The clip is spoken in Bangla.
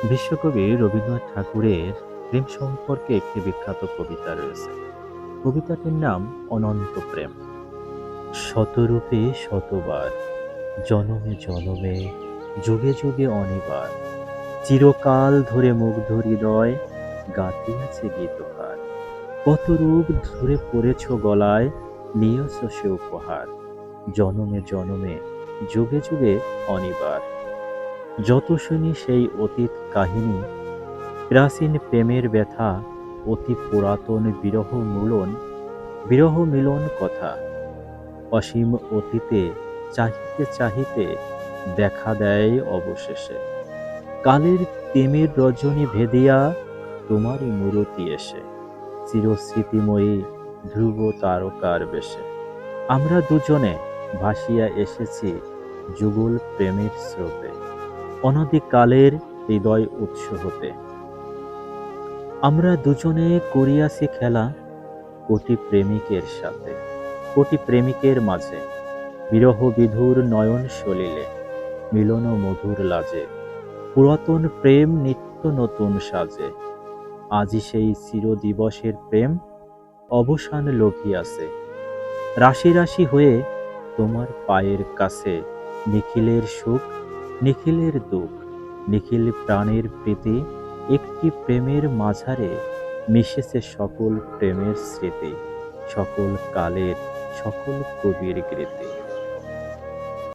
বিশ্বকবি রবীন্দ্রনাথ ঠাকুরের প্রেম সম্পর্কে একটি বিখ্যাত কবিতা রয়েছে। কবিতাটির নাম অনন্ত প্রেম। শতরূপে শতবার, জনমে জনমে, যুগে যুগে অনিবার, চিরকাল ধরে মুগ্ধ হৃদয় গাঁথিয়াছে গীতকার। কত রূপ ধরে পড়েছ গলায়, নিয়েছ সে উপহার, জনমে জনমে, যুগে যুগে অনিবার। যত শুনি সেই অতীত কাহিনী, প্রাচীন প্রেমের ব্যথা, অতি পুরাতন বিরহ মিলন কথা, অসীম অতীতে চাহিতে চাহিতে দেখা দেয় অবশেষে। কালের প্রেমের রজনী ভেদিয়া তোমারই মূরতি এসে, চিরস্মৃতিময়ী ধ্রুব তারকার বেশে। আমরা দুজনে ভাসিয়া এসেছি যুগল প্রেমের স্রোতে, অনধিকালের হৃদয় উৎস হতে। আমরা দুজনে করিয়াছি খেলা কোটি প্রেমিকের সাথে, কোটি প্রেমিকের মাঝে, বিরহ বিধুর নয়ন সলিলে, মিলন মধুর লাজে, পুরাতন প্রেম নিত্য নতুন সাজে। আজি সেই চিরদিবসের প্রেম অবসান লভিয়াছে, রাশি রাশি হয়ে তোমার পায়ের কাছে। নিখিলের সুখ, নিখিলের দুঃখ, নিখিল প্রাণের প্রীতি, একটি প্রেমের মাঝারে মিশেছে সকল প্রেমের স্মৃতি, সকল কালের সকল কবির গীতি।